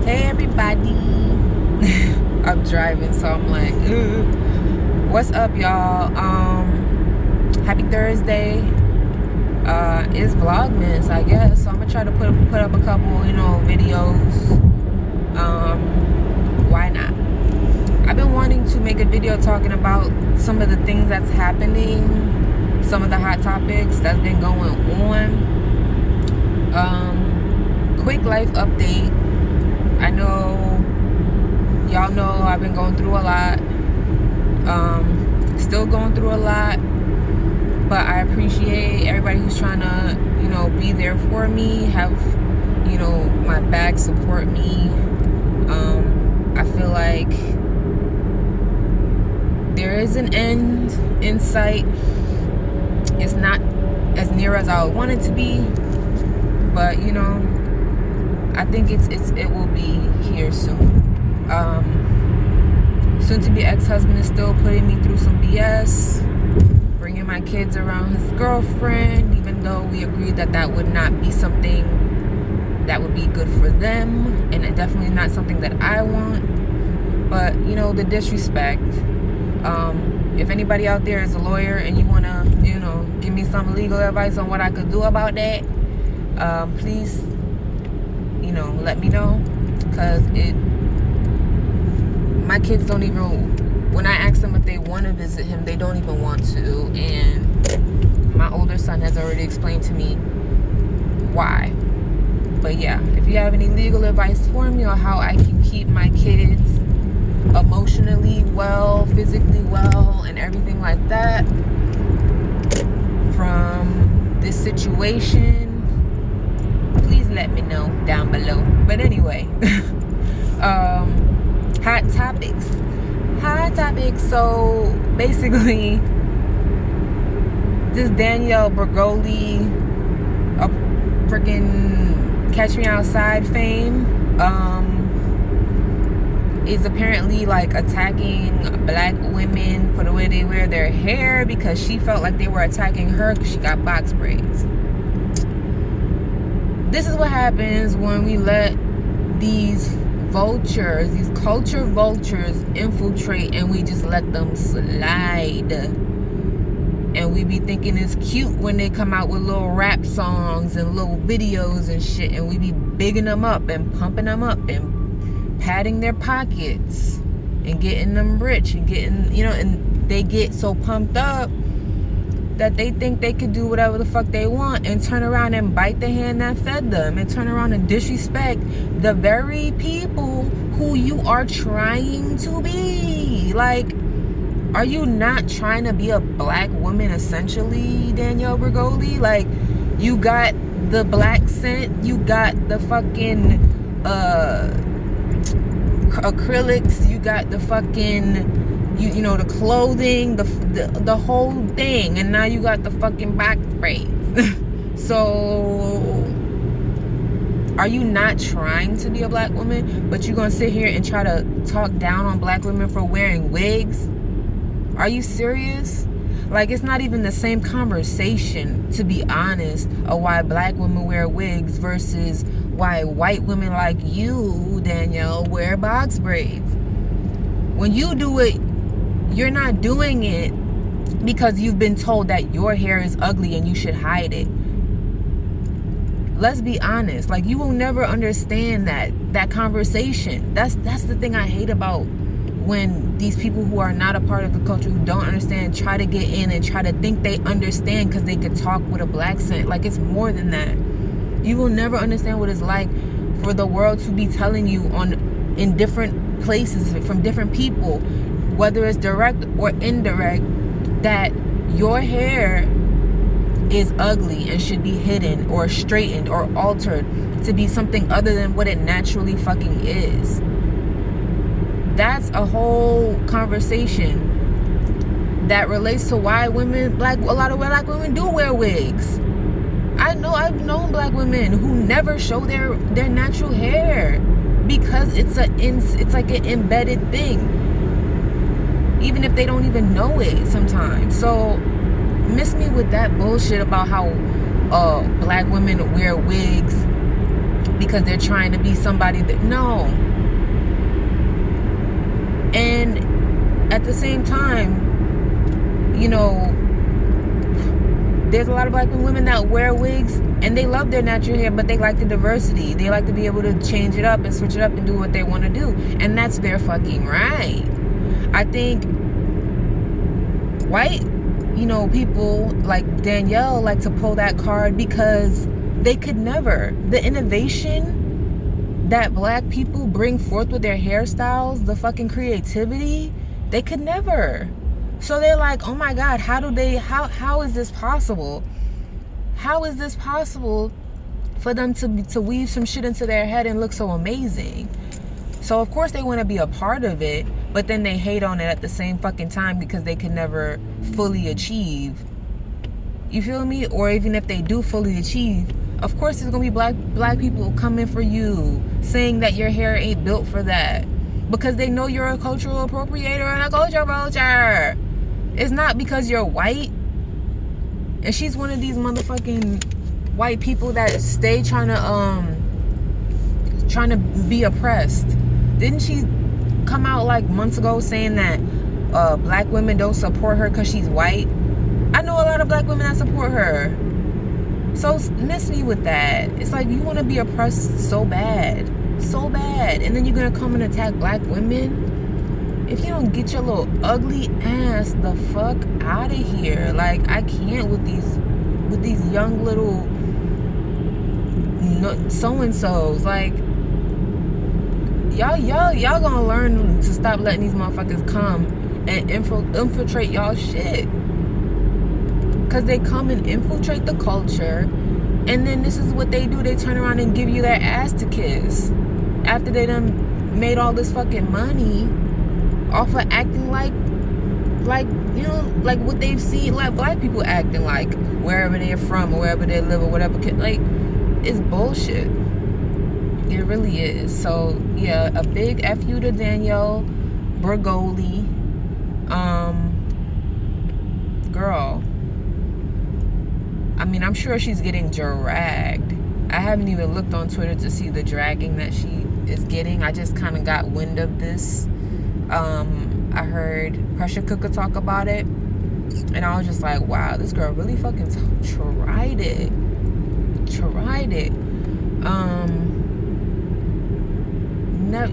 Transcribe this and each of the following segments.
Hey everybody. I'm driving, so I'm like, ugh. What's up, y'all? Happy Thursday. It's Vlogmas, I guess. So I'm gonna try to put up a couple, videos. Why not? I've been wanting to make a video talking about some of the things that's happening, some of the hot topics that's been going on. Quick life update. I know y'all know I've been going through a lot, still going through a lot, but I appreciate everybody who's trying to, be there for me, have, my back, support me. I feel like there is an end in sight. It's not as near as I would want it to be, but I think it will be here soon. Soon to be ex-husband is still putting me through some BS, bringing my kids around his girlfriend, even though we agreed that would not be something that would be good for them, and definitely not something that I want. But the disrespect. If anybody out there is a lawyer and you want to give me some legal advice on what I could do about that, please let me know, because my kids don't even, when I ask them if they want to visit him, they don't even want to. And my older son has already explained to me why. But yeah, if you have any legal advice for me on how I can keep my kids emotionally well, physically well, and everything like that from this situation, please let me know down below. But anyway, hot topics. So basically, this Danielle Bergoli, a freaking Catch Me Outside fame, is apparently like attacking black women for the way they wear their hair, because she felt like they were attacking her because she got box braids. This is what happens when we let these vultures, these culture vultures, infiltrate, and we just let them slide. And we be thinking it's cute when they come out with little rap songs and little videos and shit, and we be bigging them up and pumping them up and padding their pockets and getting them rich and getting, and they get so pumped up that they think they could do whatever the fuck they want, and turn around and bite the hand that fed them, and turn around and disrespect the very people who you are trying to be. Like, are you not trying to be a black woman, essentially, Danielle Bergoli? Like, you got the black scent, you got the fucking acrylics, you got the fucking the clothing, the whole thing, and now you got the fucking back braids. So are you not trying to be a black woman, but you're gonna sit here and try to talk down on black women for wearing wigs? Are you serious? Like, it's not even the same conversation, to be honest, of why black women wear wigs versus why white women like you, Danielle, wear box braids. When you do it, you're not doing it because you've been told that your hair is ugly and you should hide it. Let's be honest. Like, you will never understand that conversation. That's the thing I hate about when these people who are not a part of the culture, who don't understand, try to get in and try to think they understand because they could talk with a black accent. Like, it's more than that. You will never understand what it's like for the world to be telling you in different places from different people, whether it's direct or indirect, that your hair is ugly and should be hidden or straightened or altered to be something other than what it naturally fucking is. That's a whole conversation that relates to why a lot of black women do wear wigs. I've known black women who never show their natural hair because it's like an embedded thing, even if they don't even know it sometimes. So miss me with that bullshit about how black women wear wigs because they're trying to be somebody that, no. And at the same time, you know, there's a lot of black women that wear wigs and they love their natural hair, but they like the diversity. They like to be able to change it up and switch it up and do what they want to do. And that's their fucking right. I think white, you know, people like Danielle like to pull that card because they could never. The innovation that black people bring forth with their hairstyles, the fucking creativity, they could never. So they're like, oh my God, how is this possible? How is this possible for them to weave some shit into their head and look so amazing? So of course they want to be a part of it, but then they hate on it at the same fucking time because they can never fully achieve. You feel me? Or even if they do fully achieve, of course there's gonna be black people coming for you, saying that your hair ain't built for that, because they know you're a cultural appropriator and a culture vulture. It's not because you're white. And she's one of these motherfucking white people that stay trying to be oppressed. Didn't she come out like months ago saying that black women don't support her because she's white? I know a lot of black women that support her. So miss me with that. It's like you want to be oppressed so bad, and then you're gonna come and attack black women. If you don't get your little ugly ass the fuck out of here. Like, I can't with these young little so-and-sos. Like, y'all gonna learn to stop letting these motherfuckers come and infiltrate y'all shit. Cause they come and infiltrate the culture, and then this is what they do. They turn around and give you their ass to kiss after they done made all this fucking money off of acting like you know, like what they've seen like black people acting like wherever they're from or wherever they live or whatever. Like, it's bullshit. It really is. So yeah, a big F you to Danielle Bregoli. Girl, I mean, I'm sure she's getting dragged. I haven't even looked on Twitter to see the dragging that she is getting. I just kind of got wind of this. I heard Pressure Cooker talk about it, and I was just like, wow, this girl really fucking tried it.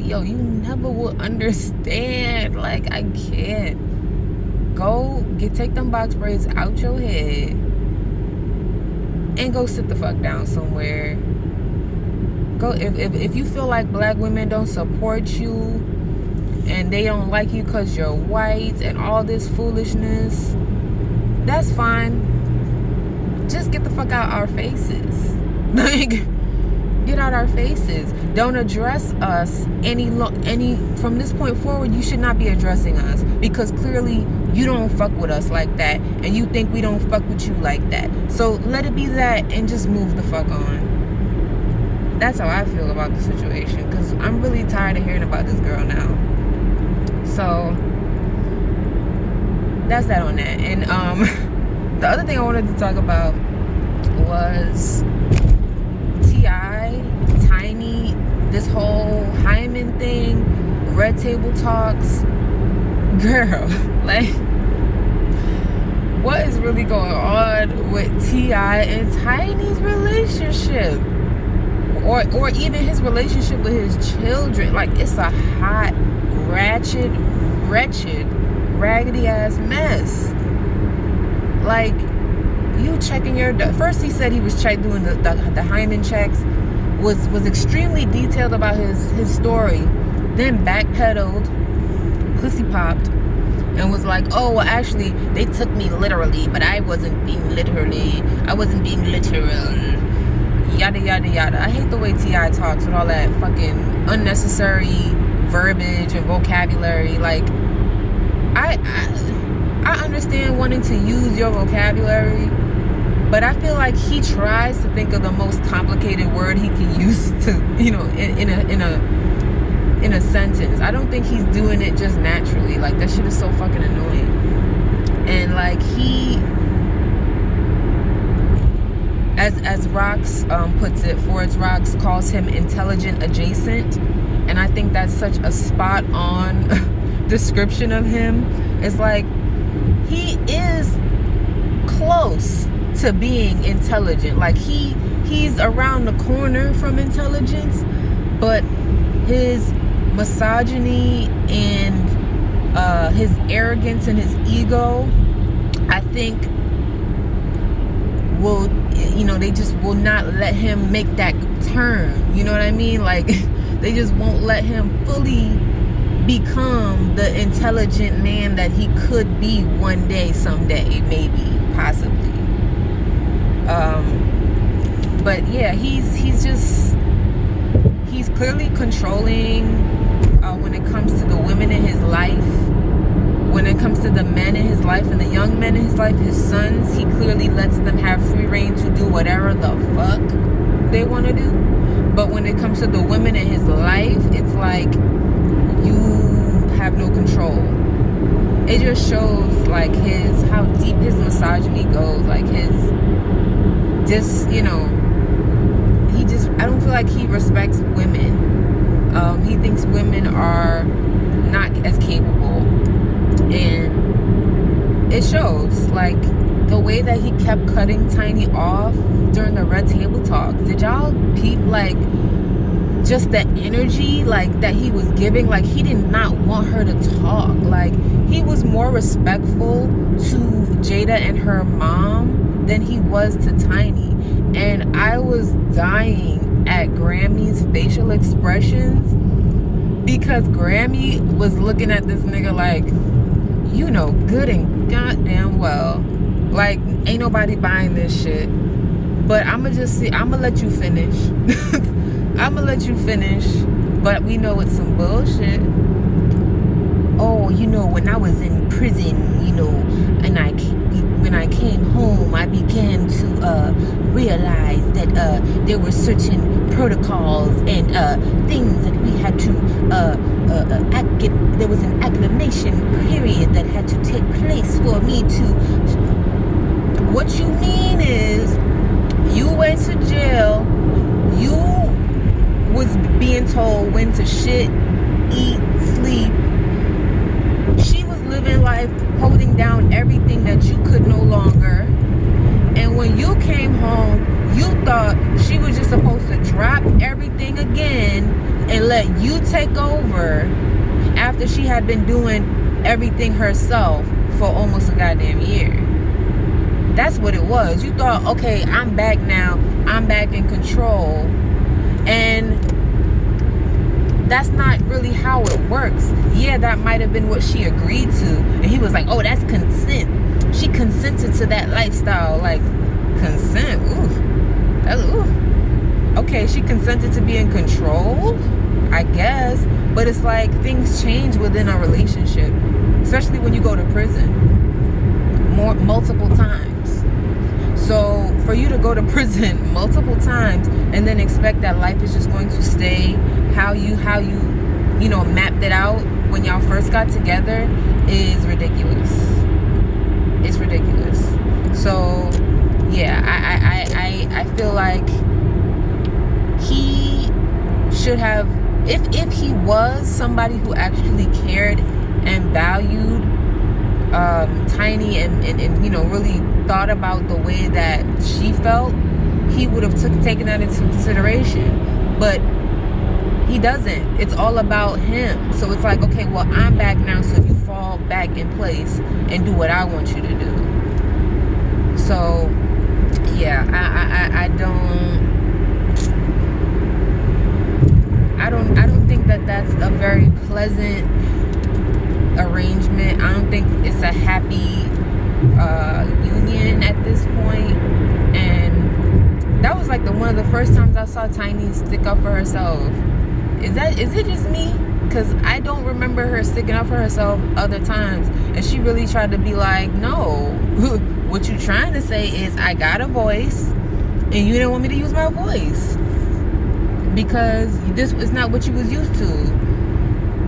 Yo, you never will understand. Like, I can't. Take them box braids out your head and go sit the fuck down somewhere. Go, if you feel like black women don't support you and they don't like you because you're white and all this foolishness, that's fine. Just get the fuck out our faces. Like, get out our faces. Don't address us any from this point forward. You should not be addressing us, because clearly you don't fuck with us like that, and you think we don't fuck with you like that. So let it be that, and just move the fuck on. That's how I feel about the situation, because I'm really tired of hearing about this girl now. So that's that on that. And the other thing I wanted to talk about was T.I., Tiny, this whole Hyman thing, Red Table Talks. Girl, like, what is really going on with T.I. and Tiny's relationship? Or even his relationship with his children. Like, it's a hot, wretched, raggedy ass mess. Like, you checking your... First he said he was doing the Hyman checks, was extremely detailed about his story, then backpedaled, pussy popped, and was like, oh, well, actually, they took me literally, but I wasn't being literal. Yada, yada, yada. I hate the way T.I. talks with all that fucking unnecessary verbiage and vocabulary. Like, I understand wanting to use your vocabulary, but I feel like he tries to think of the most complicated word he can use to, you know, in a sentence. I don't think he's doing it just naturally. Like, that shit is so fucking annoying. And like, As Rox puts it, Forrest Rox calls him intelligent adjacent, and I think that's such a spot on description of him. It's like he is close to being intelligent. Like he's around the corner from intelligence, but his misogyny and his arrogance and his ego, I think, will, they just will not let him make that turn. You know what I mean? Like, they just won't let him fully become the intelligent man that he could be one day, someday, maybe, possibly. But yeah, he's clearly controlling when it comes to the women in his life. When it comes to the men in his life and the young men in his life, his sons, he clearly lets them have free reign to do whatever the fuck they want to do. But when it comes to the women in his life, it's like you have no control. It just shows like how deep his misogyny goes, like I don't feel like he respects women. He thinks women are not as capable, and it shows. Like the way that he kept cutting Tiny off during the Red Table Talks. Did y'all peep like just the energy like that he was giving? Like he did not want her to talk. Like he was more respectful to Jada and her mom than he was to Tiny. And I was dying at Grammy's facial expressions, because Grammy was looking at this nigga like, good and goddamn well, like ain't nobody buying this shit. But I'ma let you finish. I'ma let you finish, but we know it's some bullshit. Oh, when I was in prison, and when I came home, I began to realize that there were certain protocols and things that we had to there was an acclimation period that had to take place for me to. What you mean is, you went to jail, you was being told when to shit, eat, sleep. She was living life holding down everything that you could no longer. And when you came home, you thought she was just supposed to drop everything again and let you take over after she had been doing everything herself for almost a goddamn year. That's what it was. You thought, okay, I'm back now. I'm back in control. And that's not really how it works. Yeah, that might have been what she agreed to. And he was like, oh, that's consent. She consented to that lifestyle. Like, consent? Ooh. That's, ooh. Okay, she consented to be in control, I guess. But it's like things change within a relationship, especially when you go to prison multiple times. So for you to go to prison multiple times and then expect that life is just going to stay how you mapped it out when y'all first got together is ridiculous. It's ridiculous. So yeah, I feel like he should have, if he was somebody who actually cared and valued Tiny and really thought about the way that she felt, he would have taken that into consideration. But he doesn't. It's all about him. So it's like, okay, well, I'm back now, so you fall back in place and do what I want you to do. So yeah, I don't think that that's a very pleasant arrangement. I don't think it's a happy union at this point. And that was like one of the first times I saw Tiny stick up for herself. Is it just me? Because I don't remember her sticking up for herself other times. And she really tried to be like, no, what you trying to say is I got a voice and you didn't want me to use my voice because this is not what you was used to.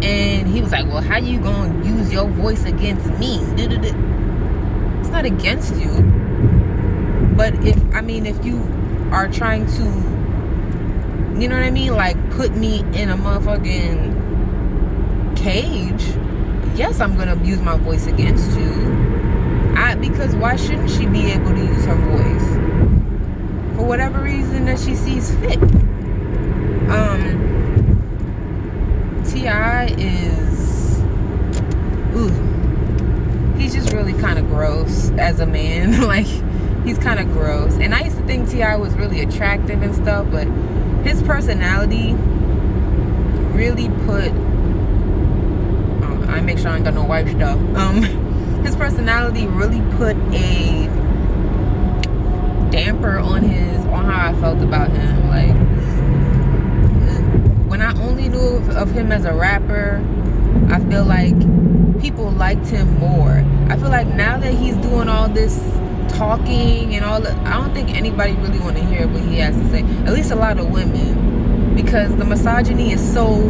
And he was like, well, how you gonna use your voice against me? It's not against you. But if you are trying to, you know what I mean, like put me in a motherfucking cage, yes, I'm gonna use my voice against you. Because why shouldn't she be able to use her voice for whatever reason that she sees fit? T.I. is, he's just really kind of gross as a man. Like, he's kind of gross. And I used to think T.I. was really attractive and stuff, but his personality really put, I make sure I ain't got no wife stuff. His personality really put a damper on how I felt about him. Like, when I only knew of him as a rapper, I feel like people liked him more. I feel like now that he's doing all this talking and all that, I don't think anybody really want to hear what he has to say. At least a lot of women, because the misogyny is so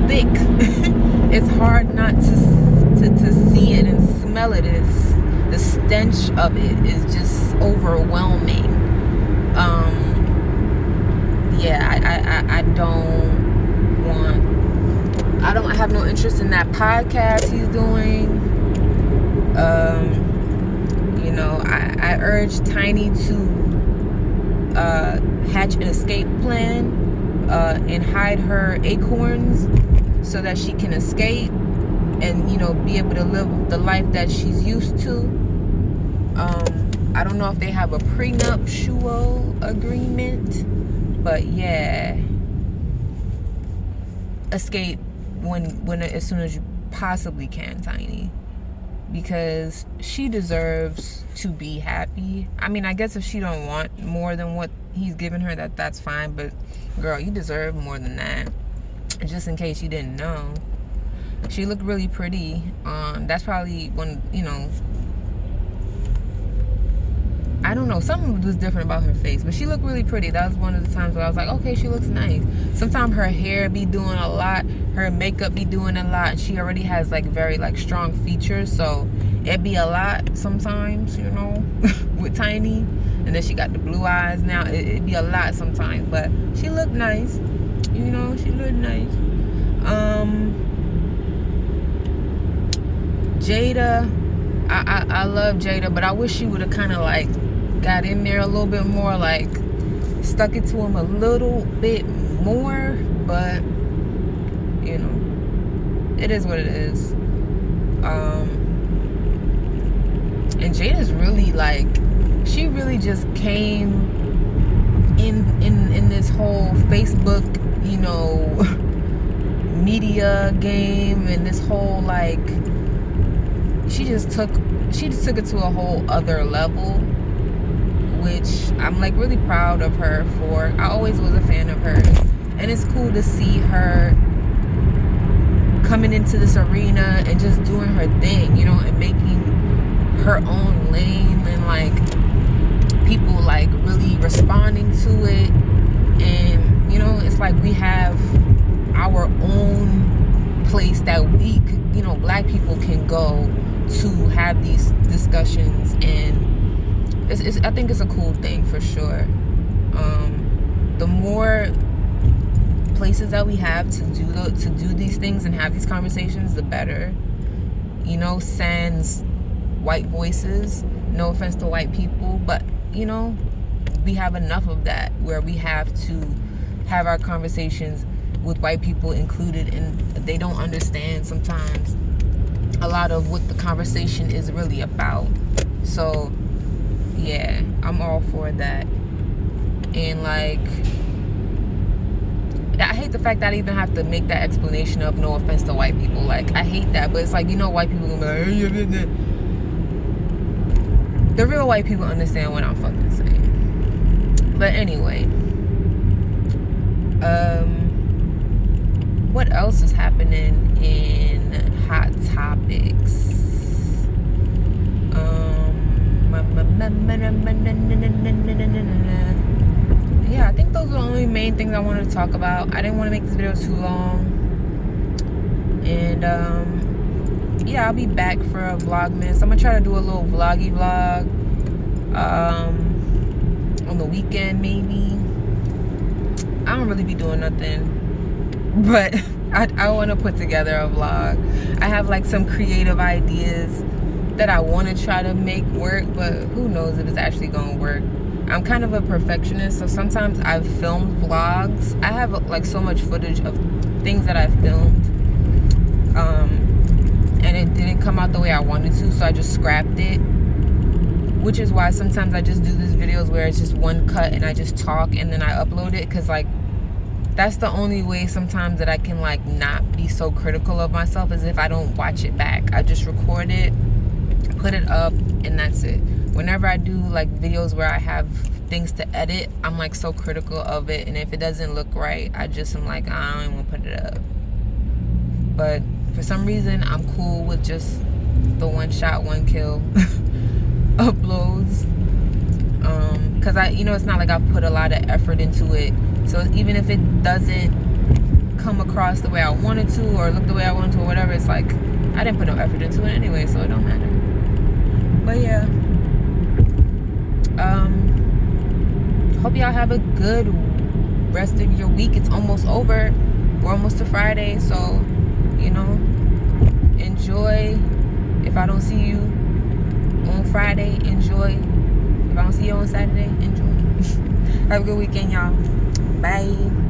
thick. It's hard not to see it and smell it. The stench of it is just overwhelming. I don't have no interest in that podcast he's doing. I urge Tiny to hatch an escape plan and hide her acorns so that she can escape and, be able to live the life that she's used to. I don't know if they have a prenuptial agreement, but yeah, escape as soon as you possibly can, Tiny, because she deserves to be happy. I mean, I guess if she don't want more than what he's giving her, that's fine, but girl, you deserve more than that. Just in case you didn't know, she looked really pretty. That's probably when, I don't know, something was different about her face, but she looked really pretty. That was one of the times where I was like, okay, she looks nice. Sometimes her hair be doing a lot, her makeup be doing a lot, and she already has like very like strong features, so it be a lot sometimes, with Tiny. And then she got the blue eyes now. It be a lot sometimes, but she looked nice. She looked nice. Jada, I love Jada, but I wish she would have kind of like got in there a little bit more, like stuck it to him a little bit more. But it is what it is. And Jada's really like, she really just came in this whole Facebook, media game, and this whole like, she just took it to a whole other level, which I'm like really proud of her for. I always was a fan of her, and it's cool to see her coming into this arena and just doing her thing, and making her own lane, and like people like really responding to it. And it's like we have our own place that we could, black people can go to have these discussions, and I think it's a cool thing for sure. The more places that we have to do these things and have these conversations, the better. Sans white voices, no offense to white people, but we have enough of that where we have to have our conversations with white people included, and they don't understand sometimes a lot of what the conversation is really about. So yeah, I'm all for that. And like, I hate the fact that I even have to make that explanation of no offense to white people. Like, I hate that, but it's like, white people gonna be like, hey, the real white people understand what I'm fucking saying. But anyway, what else is happening in Hot Topics? Yeah, I think those are the only main things I wanted to talk about. I didn't want to make this video too long. And yeah, I'll be back for a Vlogmas. I'm gonna try to do a little vloggy vlog. on the weekend maybe. I don't really be doing nothing, but I want to put together a vlog. I have like some creative ideas that I want to try to make work, but who knows if it's actually gonna work. I'm kind of a perfectionist, so sometimes I've filmed vlogs. I have like so much footage of things that I filmed, and it didn't come out the way I wanted to, so I just scrapped it, which is why sometimes I just do these videos where it's just one cut and I just talk and then I upload it, because like that's the only way sometimes that I can like not be so critical of myself, is if I don't watch it back. I just record it, put it up, and that's it. Whenever I do like videos where I have things to edit, I'm like so critical of it, and if it doesn't look right, I just am like, I don't even want to put it up. But for some reason I'm cool with just the one shot, one kill uploads, because I, you know, it's not like I put a lot of effort into it, so even if it doesn't come across the way I wanted to or look the way I wanted to or whatever, it's like I didn't put no effort into it anyway, so it don't matter. But yeah, hope y'all have a good rest of your week. It's almost over. We're almost to Friday, so you know, enjoy. If I don't see you on Friday, enjoy. If I don't see you on Saturday, enjoy. Have a good weekend, y'all. Bye.